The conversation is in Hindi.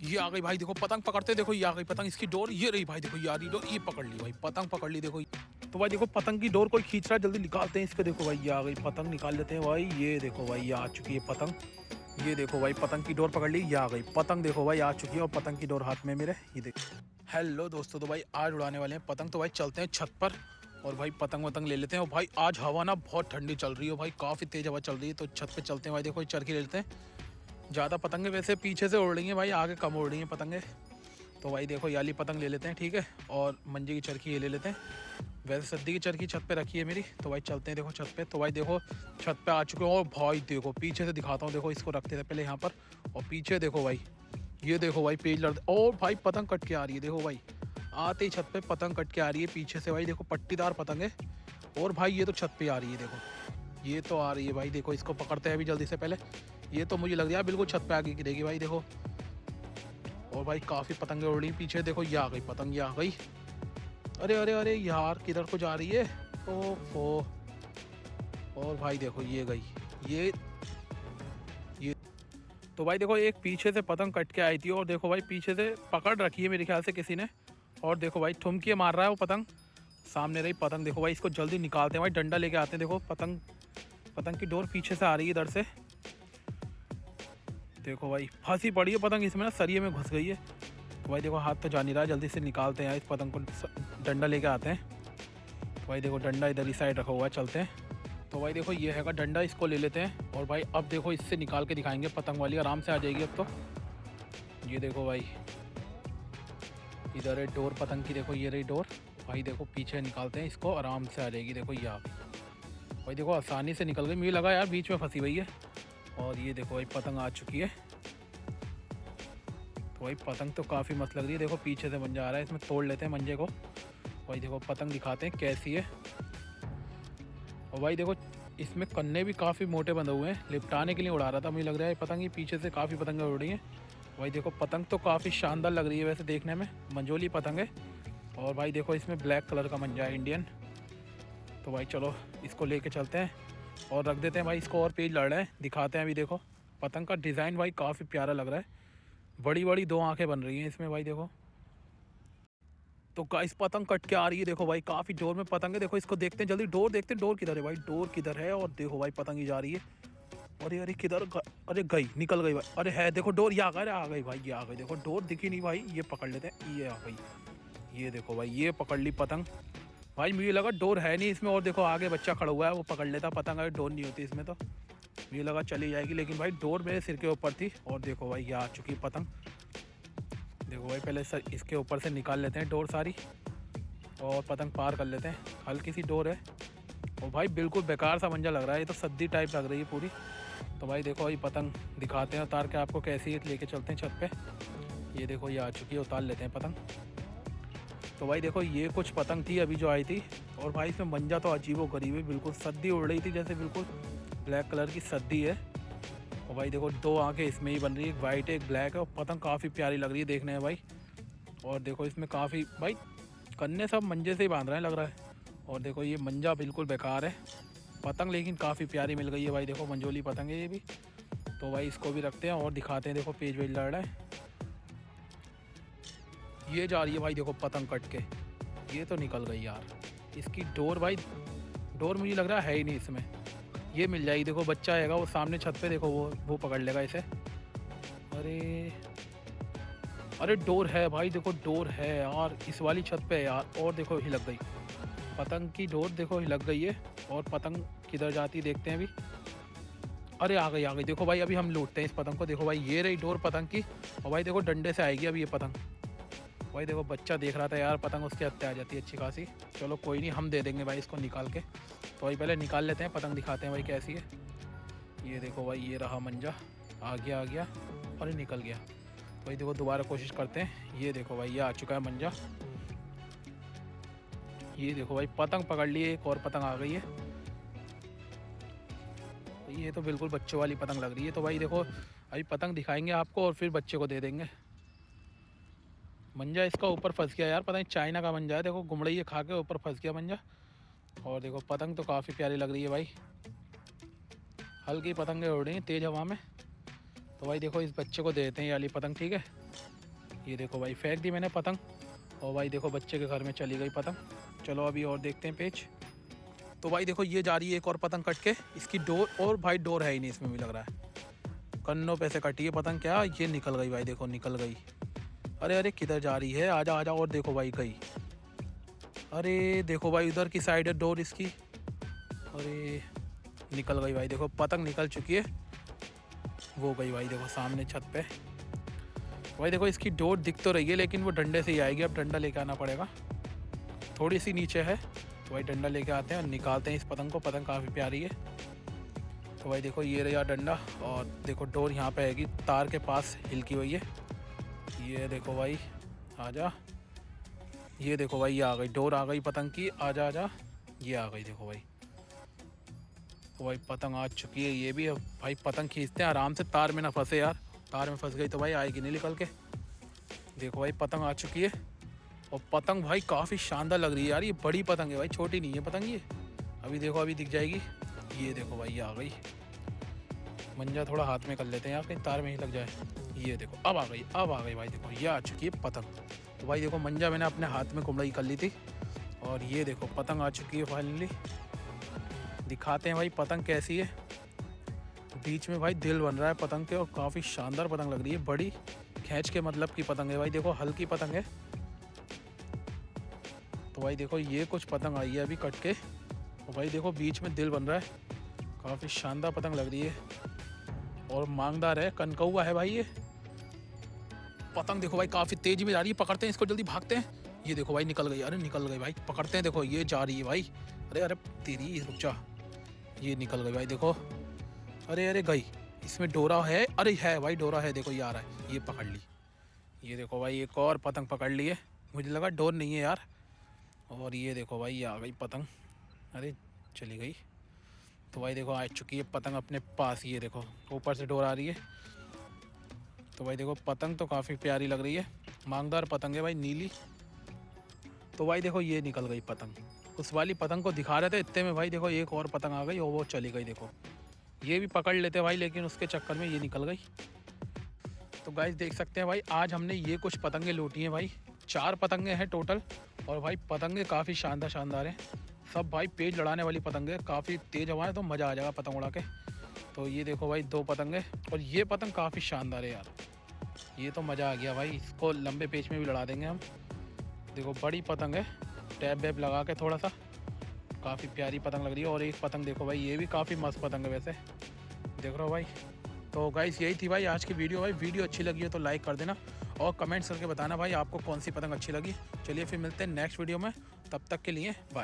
ये आ गई भाई, देखो पतंग पकड़ते, देखो ये आ गई पतंग, इसकी डोर ये रही भाई, देखो ये आ रही डोर, ये पकड़ ली भाई, पतंग पकड़ ली देखो। तो भाई देखो पतंग की डोर कोई खींच रहा है, जल्दी निकालते हैं इसको। देखो भाई ये आ गई पतंग, निकाल लेते हैं भाई। ये देखो भाई ये आ चुकी है पतंग। ये देखो भाई पतंग की डोर पकड़ ली, ये आ गई पतंग, देखो भाई आ चुकी है और पतंग की डोर हाथ में मेरे, ये देखो। हेलो दोस्तों, तो भाई आज उड़ाने वाले हैं पतंग। तो भाई चलते हैं छत पर और भाई पतंग वतंग ले लेते हैं। और भाई आज हवा ना बहुत ठंडी चल रही है भाई, काफ़ी तेज़ हवा चल रही है, तो छत पे चलते हैं भाई। देखो चरखी ले लेते हैं। ज़्यादा पतंगे वैसे पीछे से उड़ रही हैं भाई, आगे कम उड़ रही हैं पतंगे। तो भाई देखो ये वाली पतंग ले लेते हैं, ठीक है। और मंजे की चरखी ये ले लेते हैं। वैसे सद्दी की चरखी छत पे रखी है मेरी। तो भाई चलते हैं देखो छत पे। तो भाई देखो छत पे आ चुके हो। और भाई देखो पीछे से दिखाता हूँ, देखो इसको रखते थे पहले यहाँ पर। और पीछे देखो भाई, ये देखो भाई पेज लड़, और भाई पतंग कट के आ रही है, देखो भाई आते ही छत पे पतंग कट के आ रही है पीछे से भाई। देखो पट्टीदार पतंग है। और भाई ये तो छत पे आ रही है, देखो ये तो आ रही है भाई। देखो इसको पकड़ते हैं अभी जल्दी से पहले। ये तो मुझे लग रहा है बिल्कुल छत पे आके गिरेगी भाई, देखो। और भाई काफ़ी पतंगें उड़ रही पीछे, देखो ये आ गई पतंग, ये आ गई। अरे अरे अरे यार किधर को जा रही है, ओफो। और भाई देखो ये गई, ये तो भाई देखो एक पीछे से पतंग कट के आई थी, और देखो भाई पीछे से पकड़ रखी है मेरे ख्याल से किसी ने। और देखो भाई ठुमकी मार रहा है वो पतंग, सामने रही पतंग। देखो भाई इसको जल्दी निकालते हैं भाई, डंडा लेके आते हैं। देखो पतंग की डोर पीछे से आ रही है इधर से। देखो भाई फंसी पड़ी है पतंग इसमें ना, सरिये में घुस गई है। तो भाई देखो हाथ तो जा नहीं रहा, जल्दी से निकालते हैं इस पतंग को, डंडा लेके आते हैं। तो भाई देखो डंडा इधर ही साइड रखा हुआ है, चलते हैं। तो भाई देखो ये हैगा डंडा, इसको ले लेते हैं। और भाई अब देखो इससे निकाल के दिखाएंगे, पतंग वाली आराम से आ जाएगी अब तो। ये देखो भाई इधर है डोर पतंग की, देखो ये रही डोर भाई। देखो पीछे निकालते हैं इसको, आराम से आ जाएगी, देखो ये आ गई भाई। देखो आसानी से निकल गई, मुझे लगा यार बीच में फंसी हुई है। और ये देखो भाई पतंग आ चुकी है। तो भाई पतंग तो काफ़ी मस्त लग रही है, देखो पीछे से मंजा आ रहा है, इसमें तोड़ लेते हैं मंजे को। भाई देखो पतंग दिखाते हैं कैसी है। और भाई देखो इसमें कन्ने भी काफ़ी मोटे बंधे हुए हैं, लिपटाने के लिए उड़ा रहा था मुझे लग रहा है पतंग। ही पीछे से काफ़ी पतंगें उड़ रही हैं। भाई देखो पतंग तो काफ़ी शानदार लग रही है वैसे देखने में, मंजोली पतंग है। और भाई देखो इसमें ब्लैक कलर का मंजा है इंडियन। तो भाई चलो इसको लेके चलते हैं और रख देते हैं भाई इसको। और पेज लड़ रहे हैं, दिखाते हैं अभी। देखो पतंग का डिज़ाइन भाई काफ़ी प्यारा लग रहा है, बड़ी बड़ी दो आंखें बन रही हैं इसमें भाई, देखो। तो गाइस पतंग कट के आ रही है, देखो भाई काफ़ी डोर में पतंग है। देखो इसको देखते हैं जल्दी, डोर देखते हैं, डोर किधर है भाई, डोर किधर है। और देखो भाई पतंग ही जा रही है। अरे अरे किधर अरे गई, निकल गई भाई। अरे है देखो डोर, ये आ गई भाई, ये आ गई। देखो डोर दिखी नहीं भाई, ये पकड़ लेते हैं, ये आ गई। ये देखो भाई ये पकड़ ली पतंग भाई। मुझे लगा डोर है नहीं इसमें, और देखो आगे बच्चा खड़ा हुआ है, वो पकड़ लेता पतंग, अगर डोर नहीं होती इसमें तो मुझे लगा चली जाएगी। लेकिन भाई डोर मेरे सिर के ऊपर थी। और देखो भाई ये आ चुकी पतंग। देखो भाई पहले सर इसके ऊपर से निकाल लेते हैं डोर सारी, और पतंग पार कर लेते हैं। हल्की सी डोर है। और भाई बिल्कुल बेकार सा मंजर लग रहा है, ये तो सद्दी टाइप लग रही है पूरी। तो भाई देखो ये पतंग दिखाते हैं उतार के आपको कैसी है, लेके चलते हैं छत पे। ये देखो ये आ चुकी है, उतार लेते हैं पतंग। तो भाई देखो ये कुछ पतंग थी अभी जो आई थी। और भाई इसमें मंजा तो अजीबो गरीब है, बिल्कुल सद्दी उड़ रही थी जैसे, बिल्कुल ब्लैक कलर की सद्दी है। और भाई देखो दो आंखें इसमें ही बन रही है, एक वाइट है एक ब्लैक है। और पतंग काफ़ी प्यारी लग रही है देखने में भाई। और देखो इसमें काफ़ी भाई कन्ने सब मंजे से ही बांध रहे हैं लग रहा है। और देखो ये मंजा बिल्कुल बेकार है पतंग, लेकिन काफ़ी प्यारी मिल गई है भाई। देखो मंजोली पतंग है ये भी। तो भाई इसको भी रखते हैं और दिखाते हैं। देखो पेज वेज लड़ रहा है, ये जा रही है भाई देखो पतंग कट के, ये तो निकल गई यार। इसकी डोर भाई, डोर मुझे लग रहा है ही नहीं इसमें, ये मिल जाएगी। देखो बच्चा आएगा वो सामने छत पे, देखो वो पकड़ लेगा इसे। अरे अरे डोर है भाई, देखो डोर है यार, इस वाली छत पे है यार। और देखो हिलक गई पतंग की डोर, देखो हिलक गई है। और पतंग किधर जाती है देखते हैं अभी। अरे आ गई आ गई, देखो भाई अभी हम लूटते हैं इस पतंग को। देखो भाई ये रही डोर पतंग की। और भाई देखो डंडे से आएगी अभी ये पतंग। भाई देखो बच्चा देख रहा था यार पतंग, उसके हत्या आ जाती है अच्छी खासी। चलो कोई नहीं, हम दे देंगे भाई इसको निकाल के। तो भाई पहले निकाल लेते हैं पतंग, दिखाते हैं भाई कैसी है। ये देखो भाई ये रहा मंजा, आ गया और ये निकल गया। तो भाई देखो दोबारा कोशिश करते हैं। ये देखो भाई ये आ चुका है मंजा। ये देखो भाई पतंग पकड़ लिए, एक और पतंग आ गई है। ये तो बिल्कुल बच्चों वाली पतंग लग रही है। तो भाई देखो अभी पतंग दिखाएंगे आपको और फिर बच्चे को दे देंगे। मंजा इसका ऊपर फंस गया यार, पता नहीं चाइना का मंजा है। देखो गुमड़ैया खा के ऊपर फंस गया मंजा। और देखो पतंग तो काफ़ी प्यारी लग रही है भाई, हल्की पतंगें उड़ रही हैं तेज़ हवा में। तो भाई देखो इस बच्चे को दे देते हैं ये वाली पतंग, ठीक है। ये देखो भाई फेंक दी मैंने पतंग, और भाई देखो बच्चे के घर में चली गई पतंग। चलो अभी और देखते हैं पेज। तो भाई देखो ये जा रही है एक और पतंग कट के, इसकी डोर, और भाई डोर है ही नहीं इसमें भी लग रहा है। कन्नों पे से कटी है पतंग, क्या ये निकल गई भाई, देखो निकल गई। अरे अरे किधर जा रही है, आजा आजा, और देखो भाई गई। अरे देखो भाई उधर की साइड है डोर इसकी, अरे निकल गई भाई, देखो पतंग निकल चुकी है, वो गई भाई देखो सामने छत पे। भाई देखो इसकी डोर दिख तो रही है लेकिन वो डंडे से ही आएगी, अब डंडा लेके आना पड़ेगा, थोड़ी सी नीचे है। तो भाई डंडा लेके आते हैं और निकालते हैं इस पतंग को, पतंग काफ़ी प्यारी है। तो भाई देखो ये रहा डंडा, और देखो डोर यहाँ पे आएगी, तार के पास हिलकी हुई है। ये देखो भाई आजा, ये देखो भाई ये आ गई, डोर आ गई पतंग की, आजा आजा, ये आ गई देखो भाई। तो भाई पतंग आ चुकी है ये भी। भाई पतंग खींचते हैं आराम से, तार में ना फंसे यार, तार में फंस गई तो भाई आएगी नहीं निकल के। देखो भाई पतंग आ चुकी है, और पतंग भाई काफ़ी शानदार लग रही है यार, ये बड़ी पतंग है भाई, छोटी नहीं है पतंग ये। अभी देखो अभी दिख जाएगी, ये देखो भाई ये आ गई। मंजा थोड़ा हाथ में कर लेते हैं यार, कहीं तार में ही लग जाए। ये देखो अब आ गई, अब आ गई भाई, देखो ये आ चुकी है पतंग। तो भाई देखो मंजा मैंने अपने हाथ में कुमड़ई कर ली थी, और ये देखो पतंग आ चुकी है फाइनली। दिखाते हैं भाई पतंग कैसी है। बीच में भाई दिल बन रहा है पतंग के, और काफ़ी शानदार पतंग लग रही है, बड़ी खींच के मतलब की पतंग है भाई, देखो हल्की पतंग है। तो भाई देखो ये कुछ पतंग आई है अभी कट के, और भाई देखो बीच में दिल बन रहा है, काफ़ी शानदार पतंग लग रही है, और मांगदार है, कनकौआ है भाई ये पतंग। देखो भाई काफ़ी तेज़ी में जा रही है, पकड़ते हैं इसको, जल्दी भागते हैं। ये देखो भाई निकल गई, अरे निकल गई भाई, पकड़ते हैं, देखो ये जा रही है भाई। अरे अरे तेरी रुक जा, ये निकल गई भाई देखो, अरे अरे गई, इसमें डोरा है, अरे है भाई डोरा है, देखो ये आ रहा है, ये पकड़ ली। ये देखो भाई एक और पतंग पकड़ ली है, मुझे लगा डोर नहीं है यार। और ये देखो भाई ये आ गई पतंग, अरे चली गई। तो भाई देखो आ चुकी है पतंग अपने पास, ये देखो ऊपर से डोर आ रही है। तो भाई देखो पतंग तो काफ़ी प्यारी लग रही है, मांगदार पतंग है भाई, नीली। तो भाई देखो ये निकल गई पतंग, उस वाली पतंग को दिखा रहे थे, इतने में भाई देखो एक और पतंग आ गई, और वो चली गई। देखो ये भी पकड़ लेते भाई, लेकिन उसके चक्कर में ये निकल गई। तो गाइस देख सकते हैं भाई आज हमने ये कुछ पतंगे लूटी हैं भाई, 4 पतंगे हैं टोटल, और भाई पतंगे काफ़ी शानदार शानदार हैं सब भाई, पेज लड़ाने वाली पतंगे, काफ़ी तेज़ हवा है तो मज़ा आ जाएगा पतंग उड़ा के। तो ये देखो भाई 2 पतंगे, और ये पतंग काफ़ी शानदार है यार, ये तो मज़ा आ गया भाई, इसको लंबे पेज में भी लड़ा देंगे हम। देखो बड़ी पतंग है, टैप वैप लगा के थोड़ा सा, काफ़ी प्यारी पतंग लग रही है। और एक पतंग देखो भाई, ये भी काफ़ी मस्त पतंग है वैसे, देख रहे हो भाई। तो गाइस यही थी भाई आज की वीडियो। भाई वीडियो अच्छी लगी हो तो लाइक कर देना, और कमेंट्स करके बताना भाई आपको कौन सी पतंग अच्छी लगी। चलिए फिर मिलते हैं नेक्स्ट वीडियो में, तब तक के लिए बाय।